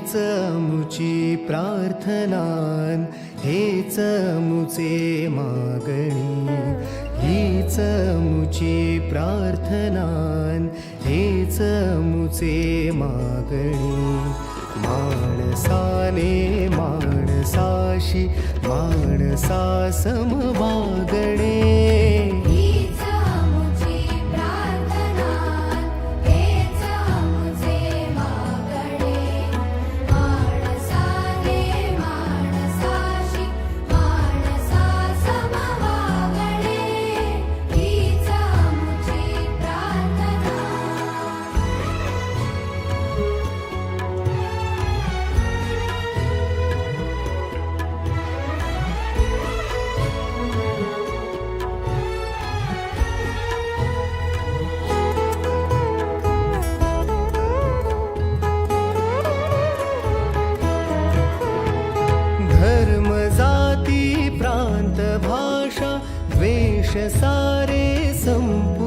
हीच मुची प्रार्थनान, हेच मुचे मागणी. हीच मुची प्रार्थनान, हेच मुचे मागणी. माणसाने माणसाशी माणसा सम वागणे. धर्म जाती प्रांत भाषा द्वेष सारे संपू.